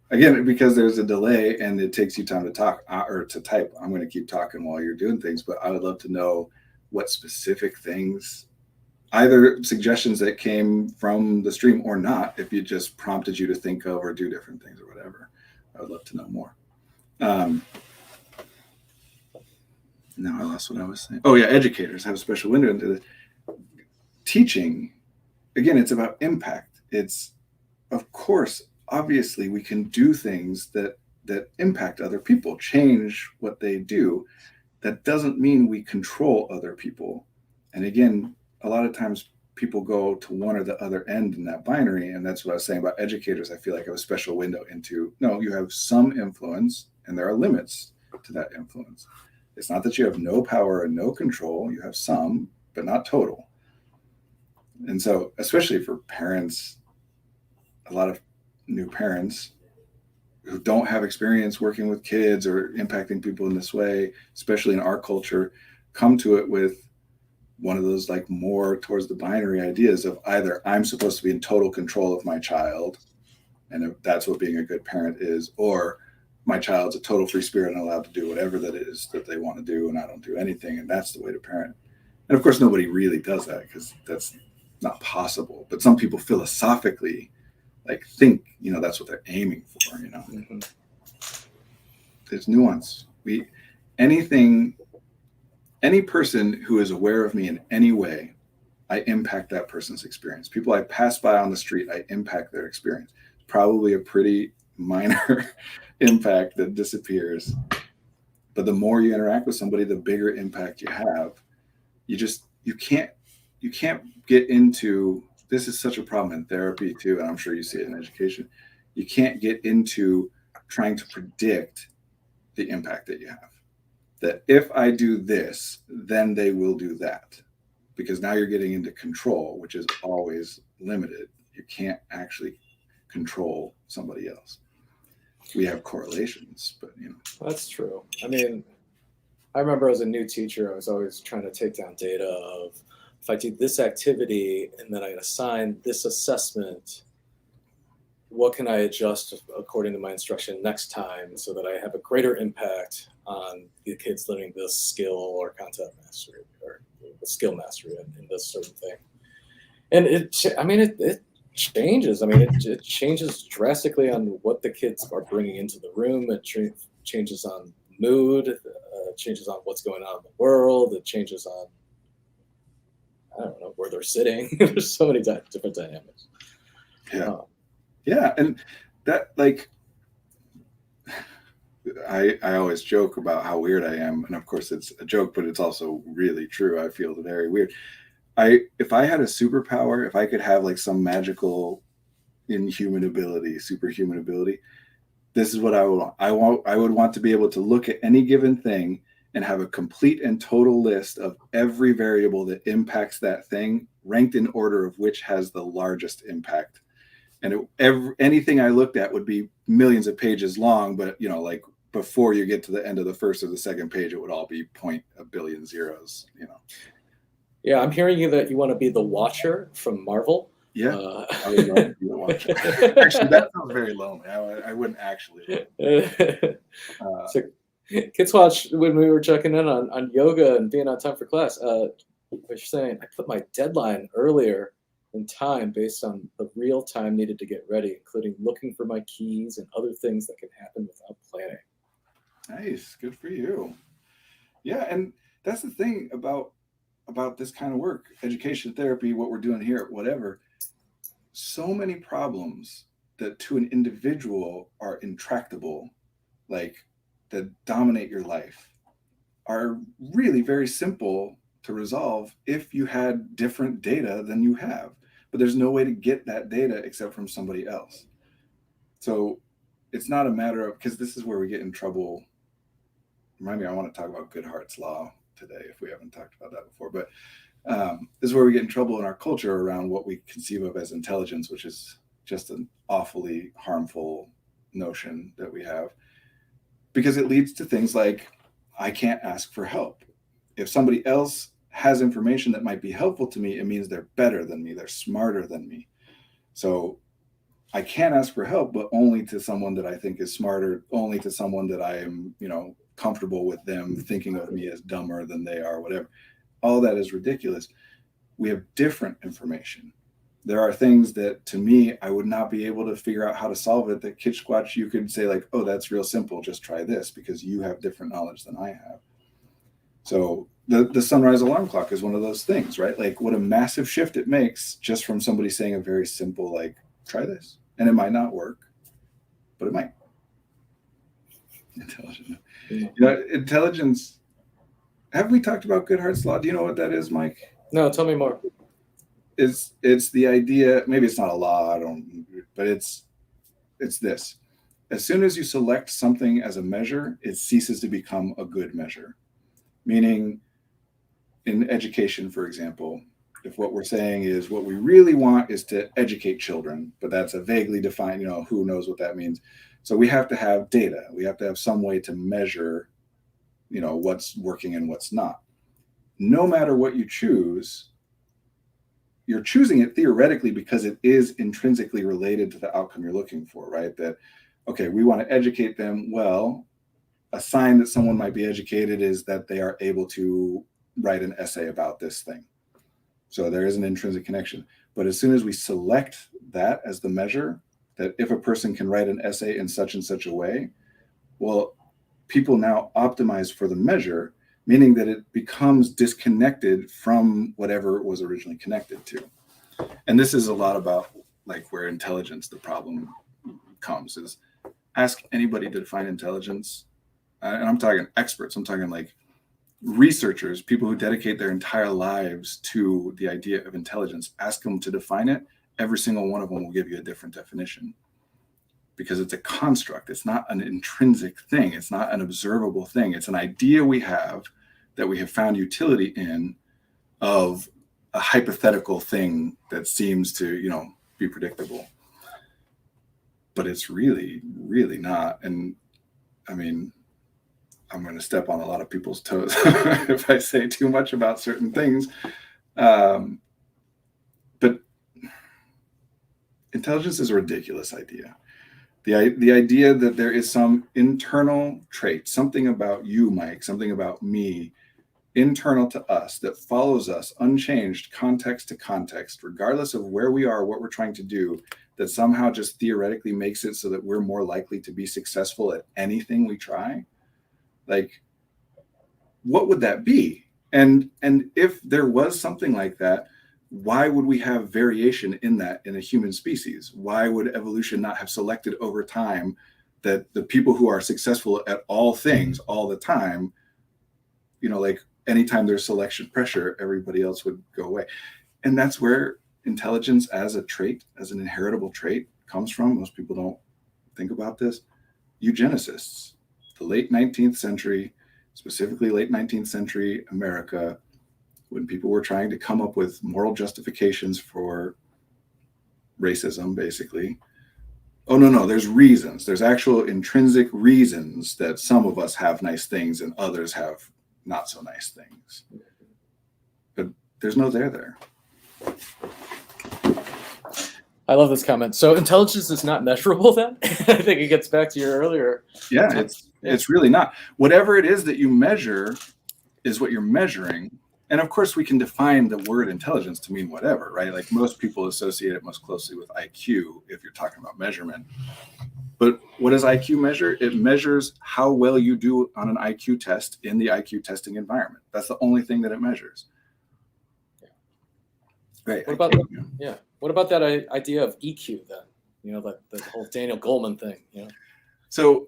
Again, because there's a delay and it takes you time to talk or to type. I'm going to keep talking while you're doing things, but I would love to know what specific things, either suggestions that came from the stream or not, if it just prompted you to think of or do different things or whatever. I would love to know more. Now I lost what I was saying. Oh yeah, educators have a special window into this. Teaching, again, it's about impact. It's, of course, obviously we can do things that impact other people, change what they do. That doesn't mean we control other people. And again, a lot of times people go to one or the other end in that binary. And that's what I was saying about educators. I feel like I have a special window into, no, you have some influence and there are limits to that influence. It's not that you have no power and no control. You have some, but not total. And so, especially for parents, a lot of new parents who don't have experience working with kids or impacting people in this way, especially in our culture, come to it with one of those, like, more towards the binary ideas of either I'm supposed to be in total control of my child, and if that's what being a good parent is, or my child's a total free spirit and allowed to do whatever that is that they want to do, and I don't do anything, and that's the way to parent. And of course, nobody really does that because that's not possible. But some people philosophically, like, think, you know, that's what they're aiming for, you know. Mm-hmm. There's nuance. Any person who is aware of me in any way, I impact that person's experience. People I pass by on the street, I impact their experience. Probably a pretty minor impact that disappears. But the more you interact with somebody, the bigger impact you have. You can't get into, this is such a problem in therapy too, and I'm sure you see it in education. You can't get into trying to predict the impact that you have. That if I do this, then they will do that. Because now you're getting into control, which is always limited. You can't actually control somebody else. We have correlations, but That's true. I mean, I remember as a new teacher, I was always trying to take down data of, if I do this activity and then I assign this assessment, what can I adjust according to my instruction next time so that I have a greater impact on the kids learning this skill or content mastery or the skill mastery in this certain thing. And it changes. I mean, it changes drastically on what the kids are bringing into the room. It changes on mood, changes on what's going on in the world. It changes on, I don't know, where they're sitting. There's so many different dynamics. Yeah. Yeah. And that, like, I always joke about how weird I am. And of course it's a joke, but it's also really true. I feel very weird. If I had a superpower, if I could have like some magical superhuman ability, this is what I would want. I would want to be able to look at any given thing and have a complete and total list of every variable that impacts that thing, ranked in order of which has the largest impact. And anything I looked at would be millions of pages long, but like before you get to the end of the first or the second page, it would all be a billion zeros. Yeah, I'm hearing you that you want to be the Watcher from Marvel. Yeah, I would love to be the Watcher. Actually, that sounds very lonely. I wouldn't actually. So, Kids Watch, when we were checking in on yoga and being on time for class, you're saying I put my deadline earlier in time based on the real time needed to get ready, including looking for my keys and other things that can happen without planning. Nice, good for you. Yeah, and that's the thing about this kind of work, education, therapy, what we're doing here, whatever. So many problems that to an individual are intractable, like that dominate your life, are really very simple to resolve if you had different data than you have. But there's no way to get that data except from somebody else. So it's not a matter of, because this is where we get in trouble. Remind me, I want to talk about Goodhart's law today if we haven't talked about that before. But this is where we get in trouble in our culture around what we conceive of as intelligence, which is just an awfully harmful notion that we have, because it leads to things like, I can't ask for help. If somebody else has information that might be helpful to me, it means they're better than me, they're smarter than me. So I can ask for help, but only to someone that I think is smarter, only to someone that I am, comfortable with them thinking of me as dumber than they are, whatever. All that is ridiculous. We have different information. There are things that, to me, I would not be able to figure out how to solve it, that Kitch Squatch, you could say like, oh, that's real simple, just try this, because you have different knowledge than I have. So the sunrise alarm clock is one of those things, right? Like, what a massive shift it makes just from somebody saying a very simple, like, try this. And it might not work, but it might. Intelligence. Have we talked about Goodhart's law? Do you know what that is, Mike? No, tell me more. It's the idea, maybe it's not a law, but it's this. As soon as you select something as a measure, it ceases to become a good measure. Meaning, in education, for example, if what we're saying is what we really want is to educate children, but that's a vaguely defined, who knows what that means. So we have to have data. We have to have some way to measure, what's working and what's not. No matter what you choose, you're choosing it theoretically because it is intrinsically related to the outcome you're looking for, right? That, okay, we want to educate them. Well, a sign that someone might be educated is that they are able to write an essay about this thing. So there is an intrinsic connection. But as soon as we select that as the measure, that if a person can write an essay in such and such a way, well, people now optimize for the measure, meaning that it becomes disconnected from whatever it was originally connected to. And this is a lot about like where intelligence, the problem comes, is ask anybody to define intelligence, and I'm talking experts, I'm talking like researchers, people who dedicate their entire lives to the idea of intelligence, ask them to define it. Every single one of them will give you a different definition, because it's a construct. It's not an intrinsic thing. It's not an observable thing. It's an idea we have that we have found utility in, of a hypothetical thing that seems to, be predictable. But it's really, really not. And I mean, I'm going to step on a lot of people's toes if I say too much about certain things. But intelligence is a ridiculous idea. The idea that there is some internal trait, something about you, Mike, something about me, internal to us, that follows us unchanged, context to context, regardless of where we are, what we're trying to do, that somehow just theoretically makes it so that we're more likely to be successful at anything we try. Like, what would that be? And if there was something like that, why would we have variation in that in a human species? Why would evolution not have selected over time that the people who are successful at all things all the time, like anytime there's selection pressure, everybody else would go away? And that's where intelligence as a trait, as an inheritable trait, comes from. Most people don't think about this. Eugenicists, the late 19th century, specifically late 19th century America, when people were trying to come up with moral justifications for racism, basically. Oh, no, there's reasons. There's actual intrinsic reasons that some of us have nice things and others have not so nice things. But there's no there. I love this comment. So intelligence is not measurable then? I think it gets back to your earlier. Yeah, it's really not. Whatever it is that you measure is what you're measuring. And of course, we can define the word intelligence to mean whatever, right? Like, most people associate it most closely with IQ if you're talking about measurement. But what does IQ measure? It measures how well you do on an IQ test in the IQ testing environment. That's the only thing that it measures. Right. What about What about that idea of EQ then? The whole Daniel Goleman thing. So,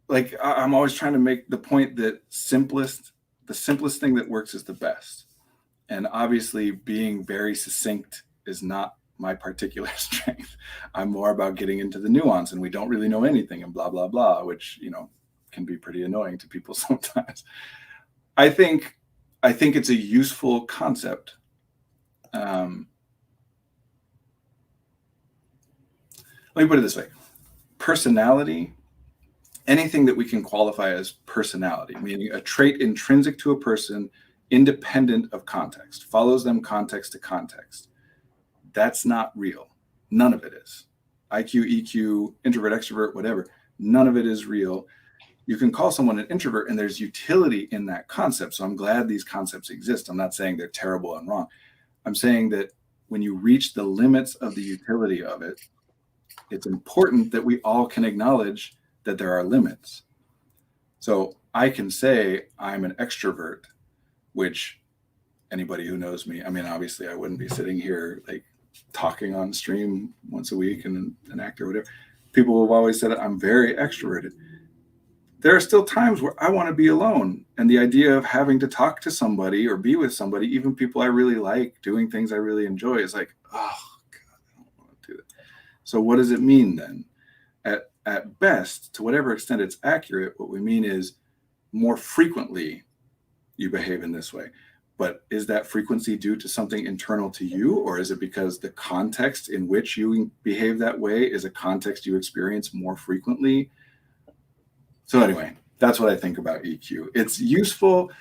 like, I'm always trying to make the point that the simplest thing that works is the best. And obviously, being very succinct is not my particular strength. I'm more about getting into the nuance, and we don't really know anything and blah, blah, blah, which, can be pretty annoying to people sometimes. I think it's a useful concept. Let me put it this way. Personality, anything that we can qualify as personality, meaning a trait intrinsic to a person, independent of context, follows them context to context, that's not real. None of it is. IQ, EQ, introvert, extrovert, whatever, none of it is real. You can call someone an introvert, and there's utility in that concept. So I'm glad these concepts exist. I'm not saying they're terrible and wrong. I'm saying that when you reach the limits of the utility of it, it's important that we all can acknowledge that there are limits. So I can say I'm an extrovert, which anybody who knows me, I mean, obviously I wouldn't be sitting here like talking on stream once a week and an actor or whatever. People have always said I'm very extroverted. There are still times where I want to be alone. And the idea of having to talk to somebody or be with somebody, even people I really like, doing things I really enjoy, is like, oh God, I don't want to do that. So what does it mean then? At best, to whatever extent it's accurate, what we mean is more frequently you behave in this way. But is that frequency due to something internal to you, or is it because the context in which you behave that way is a context you experience more frequently? So anyway, that's what I think about EQ. It's useful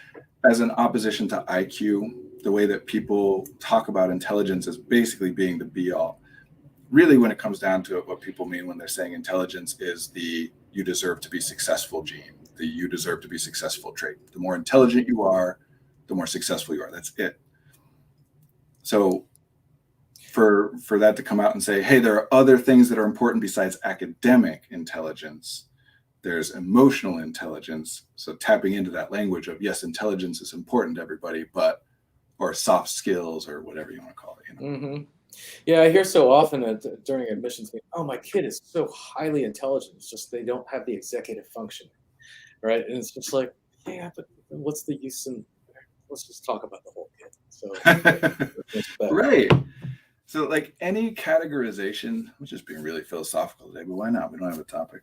as an opposition to IQ, the way that people talk about intelligence as basically being the be all. Really, when it comes down to it, what people mean when they're saying intelligence is the you deserve to be successful gene, the you deserve to be successful trait. The more intelligent you are, the more successful you are. That's it. So for that to come out and say, hey, there are other things that are important besides academic intelligence. There's emotional intelligence. So tapping into that language of, yes, intelligence is important to everybody, or soft skills or whatever you want to call it. Mm-hmm. Yeah, I hear so often during admissions meeting, oh, my kid is so highly intelligent. It's just they don't have the executive function, right? And it's just like, yeah, but what's the use in? Let's just talk about the whole kid. So it's bad. Right. So like any categorization, I'm just being really philosophical today, but why not? We don't have a topic.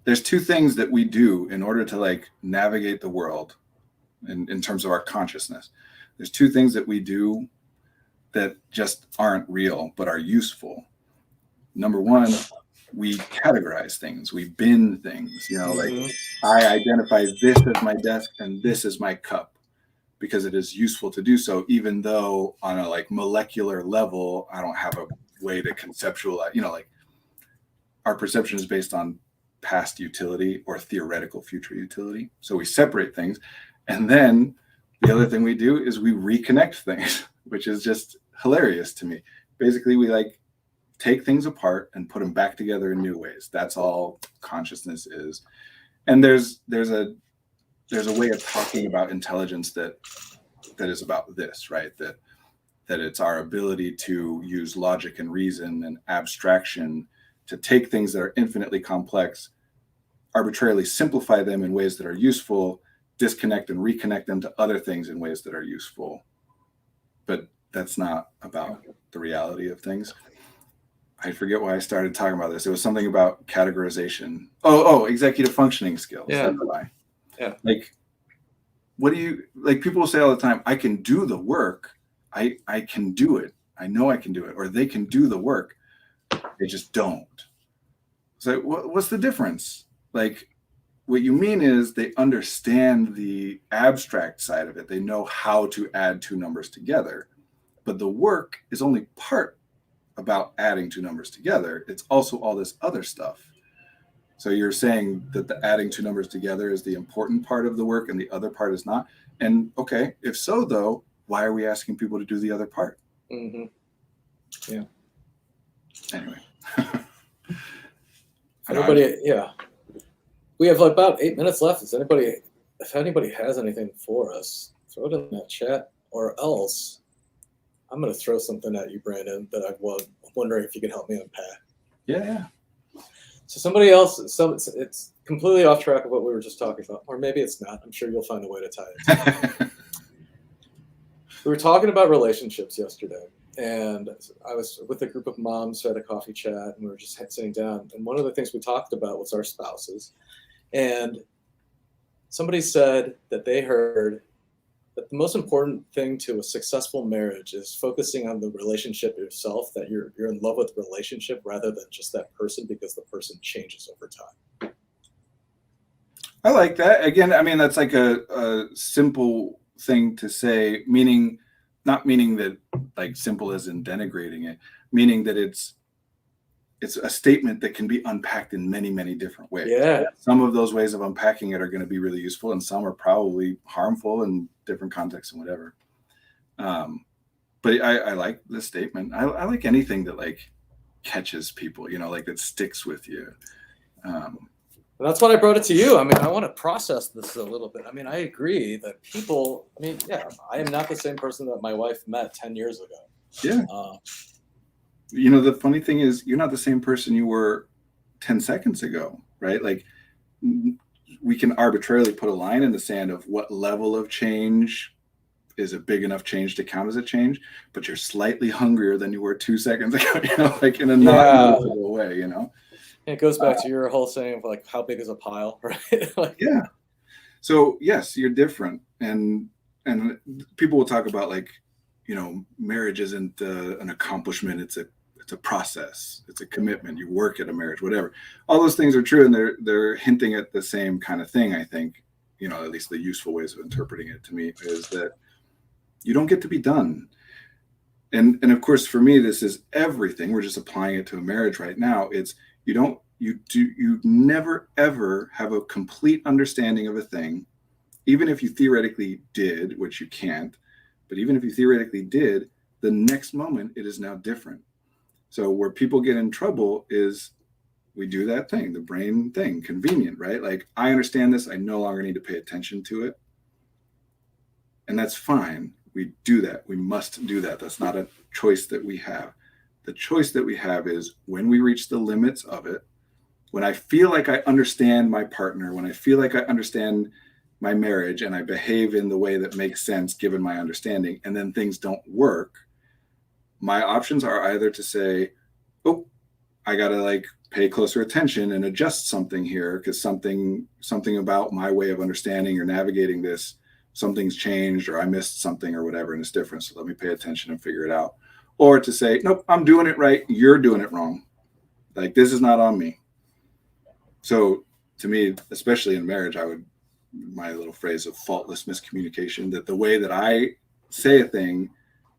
There's two things that we do in order to like navigate the world in terms of our consciousness. There's two things that we do that just aren't real, but are useful. Number one, we categorize things, we bin things, like I identify this as my desk and this is my cup because it is useful to do so, even though on a like molecular level, I don't have a way to conceptualize, like our perception is based on past utility or theoretical future utility. So we separate things. And then the other thing we do is we reconnect things, which is just hilarious to me. Basically, we like take things apart and put them back together in new ways. That's all consciousness is. And there's a way of talking about intelligence that is about this, right? That it's our ability to use logic and reason and abstraction to take things that are infinitely complex, arbitrarily simplify them in ways that are useful, disconnect and reconnect them to other things in ways that are useful. But that's not about the reality of things. I forget why I started talking about this. It was something about categorization. Oh, executive functioning skills. Yeah. That's why. Yeah. Like, what do you like? People say all the time, I can do the work. I can do it. I know I can do it. Or they can do the work. They just don't. So what's the difference? Like, what you mean is they understand the abstract side of it. They know how to add two numbers together. But the work is only part about adding two numbers together. It's also all this other stuff. So you're saying that the adding two numbers together is the important part of the work and the other part is not. And okay, if so, though, why are we asking people to do the other part? Mm-hmm. Yeah. Anyway. Yeah. We have about 8 minutes left. If anybody has anything for us, throw it in that chat, or else I'm going to throw something at you, Brandon, that I'm wondering if you can help me unpack. Yeah. So somebody else, it's completely off track of what we were just talking about, or maybe it's not. I'm sure you'll find a way to tie it. We were talking about relationships yesterday, and I was with a group of moms who had a coffee chat, and we were just sitting down. And one of the things we talked about was our spouses. And somebody said that they heard that the most important thing to a successful marriage is focusing on the relationship itself, that you're in love with the relationship rather than just that person, because the person changes over time. I like that. Again, I mean, that's like a simple thing to say, not meaning that like simple as in denigrating it, meaning that it's a statement that can be unpacked in many, many different ways. Yeah. Some of those ways of unpacking it are going to be really useful, and some are probably harmful in different contexts and whatever. But I like the statement. I like anything that like catches people, like that sticks with you. That's why I brought it to you. I mean, I want to process this a little bit. I mean, I agree that I am not the same person that my wife met 10 years ago. Yeah. The funny thing is, you're not the same person you were 10 seconds ago, right? Like, we can arbitrarily put a line in the sand of what level of change is a big enough change to count as a change, but you're slightly hungrier than you were 2 seconds ago, like in a non-noticeable way, It goes back to your whole saying of like, how big is a pile, right? Like, yeah. So yes, you're different. And people will talk about like, marriage isn't an accomplishment. It's a process. It's a commitment. You work at a marriage, whatever. All those things are true. And they're hinting at the same kind of thing. I think, at least the useful ways of interpreting it to me is that you don't get to be done. And of course, for me, this is everything. We're just applying it to a marriage right now. It's, you never ever have a complete understanding of a thing, even if you theoretically did, which you can't, but even if you theoretically did, the next moment it is now different. So where people get in trouble is we do that thing, the brain thing, convenient, right? Like, I understand this, I no longer need to pay attention to it. And that's fine. We do that. We must do that. That's not a choice that we have. The choice that we have is when we reach the limits of it, when I feel like I understand my partner, when I feel like I understand my marriage and I behave in the way that makes sense given my understanding, and then things don't work, my options are either to say, oh, I got to like pay closer attention and adjust something here because something about my way of understanding or navigating this, something's changed or I missed something or whatever, and it's different. So let me pay attention and figure it out. Or to say, nope, I'm doing it right. You're doing it wrong. Like, this is not on me. So to me, especially in marriage, my little phrase of faultless miscommunication, that the way that I say a thing,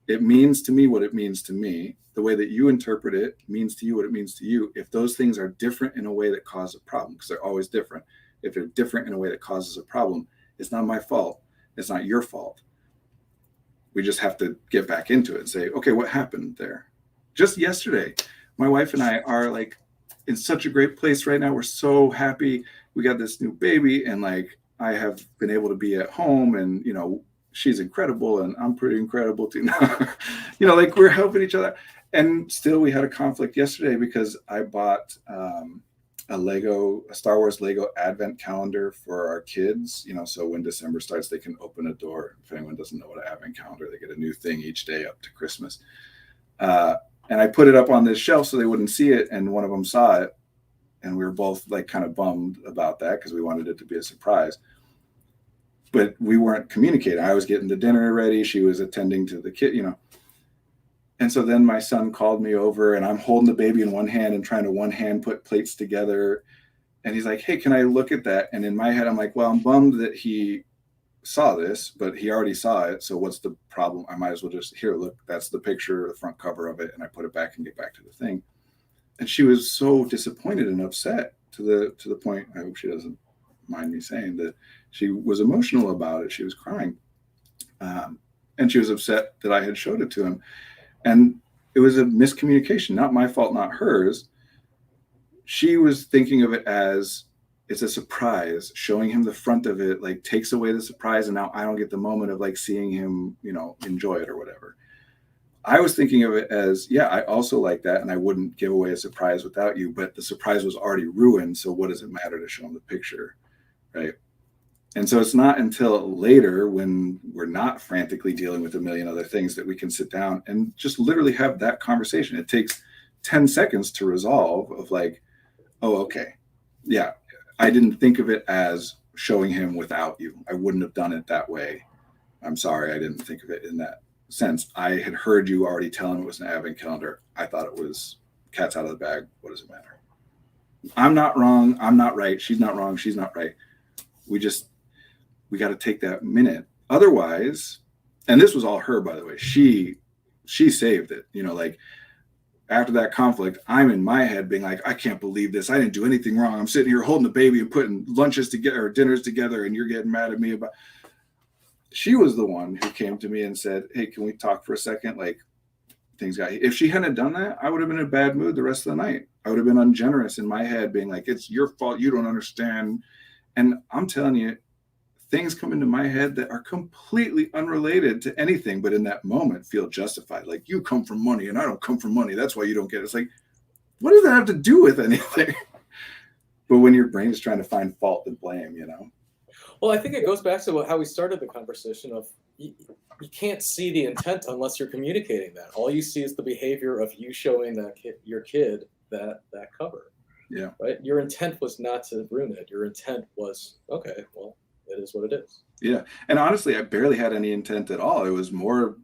it means to me what it means to me. The way that you interpret it means to you what it means to you. If those things are different in a way that cause a problem, because they're always different. If they're different in a way that causes a problem, it's not my fault. It's not your fault. We just have to get back into it and say, okay, what happened there? Just yesterday, my wife and I are like in such a great place right now. We're so happy. We got this new baby, and like I have been able to be at home, and you know, she's incredible and I'm pretty incredible too. You know, like we're helping each other. And still we had a conflict yesterday because I bought a Star Wars Lego advent calendar for our kids, you know, so when December starts, they can open a door. If anyone doesn't know what an advent calendar, they get a new thing each day up to Christmas. And I put it up on this shelf so they wouldn't see it. And one of them saw it. And we were both like kind of bummed about that because we wanted it to be a surprise. But we weren't communicating. I was getting the dinner ready. She was attending to the kid, you know. And so then my son called me over and I'm holding the baby in one hand and trying to one hand put plates together. And he's like, hey, can I look at that? And in my head, I'm like, well, I'm bummed that he saw this, but he already saw it. So what's the problem? I might as well just, here, look, that's the picture, the front cover of it. And I put it back and get back to the thing. And she was so disappointed and upset to the point, I hope she doesn't mind me saying, that she was emotional about it. She was crying. And she was upset that I had showed it to him. And it was a miscommunication, not my fault, not hers. She was thinking of it as it's a surprise. Showing him the front of it like takes away the surprise, and now I don't get the moment of like seeing him, you know, enjoy it or whatever. I was thinking of it as, yeah, I also like that, and I wouldn't give away a surprise without you, but the surprise was already ruined, so what does it matter to show him the picture, right? And so it's not until later when we're not frantically dealing with a million other things that we can sit down and just literally have that conversation. It takes 10 seconds to resolve of like, oh, okay. Yeah, I didn't think of it as showing him without you. I wouldn't have done it that way. I'm sorry, I didn't think of it in that sense. I had heard you already tell him it was an advent calendar. I thought it was cat's out of the bag. What does it matter? I'm not wrong. I'm not right. She's not wrong. She's not right. We got to take that minute. Otherwise, and this was all her, by the way, she saved it. You know, like after that conflict, I'm in my head being like, I can't believe this. I didn't do anything wrong. I'm sitting here holding the baby and putting lunches together or dinners together, and you're getting mad at me about. She was the one who came to me and said, hey, can we talk for a second? Like things got, if she hadn't done that, I would have been in a bad mood the rest of the night. I would have been ungenerous in my head being like, it's your fault. You don't understand. And I'm telling you, things come into my head that are completely unrelated to anything, but in that moment feel justified. Like, you come from money and I don't come from money. That's why you don't get it. It's like, what does that have to do with anything? But when your brain is trying to find fault and blame, you know? Well, I think it goes back to how we started the conversation of you can't see the intent unless you're communicating that. All you see is the behavior of you showing your kid that cover. Yeah. Right. Your intent was not to ruin it. Your intent was, okay, well, it is what it is. Yeah. And honestly, I barely had any intent at all. It was more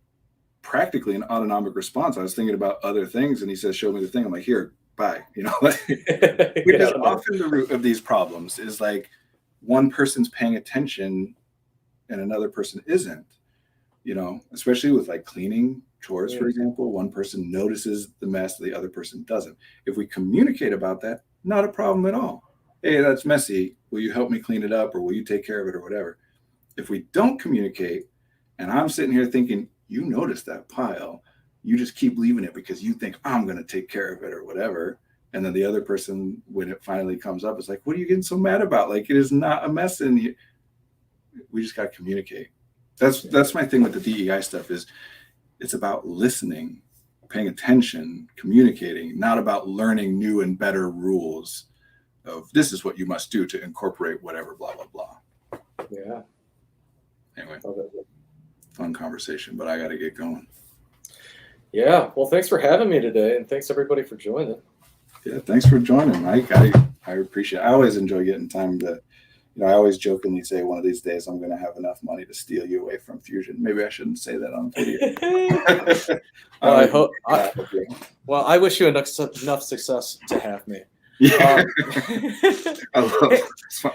practically an autonomic response. I was thinking about other things and he says, show me the thing. I'm like, here, bye. You know, which is often the root of these problems is like one person's paying attention and another person isn't, you know, especially with like cleaning chores, for example. One person notices the mess, the other person doesn't. If we communicate about that, not a problem at all. Hey, that's messy. Will you help me clean it up, or will you take care of it, or whatever? If we don't communicate and I'm sitting here thinking, you noticed that pile, you just keep leaving it because you think I'm going to take care of it or whatever. And then the other person, when it finally comes up, is like, what are you getting so mad about? Like, it is not a mess in here. We just got to communicate. That's my thing with the DEI stuff is it's about listening, paying attention, communicating, not about learning new and better rules of this is what you must do to incorporate whatever, blah, blah, blah. Yeah. Anyway, fun conversation, but I got to get going. Yeah. Well, thanks for having me today, and thanks everybody for joining. Yeah, thanks for joining, Mike. I appreciate it. I always enjoy getting time to, I always jokingly say one of these days I'm going to have enough money to steal you away from Fusion. Maybe I shouldn't say that on video. Well, I wish you enough success to have me. Yeah.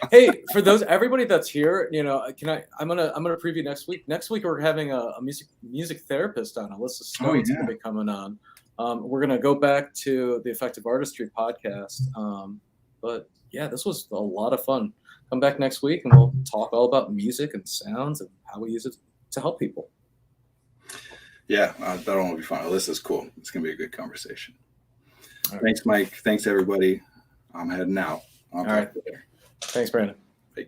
Hey, for everybody that's here, I'm gonna preview next week. Next week we're having a music therapist on. Alyssa Stone's gonna be coming on. We're gonna go back to the Affective Artistry podcast. But yeah, this was a lot of fun. Come back next week and we'll talk all about music and sounds and how we use it to help people. Yeah, that one will be fun. Alyssa's cool. It's gonna be a good conversation. Thanks, Mike. Thanks, everybody. I'm heading out. All right. Thanks, Brandon.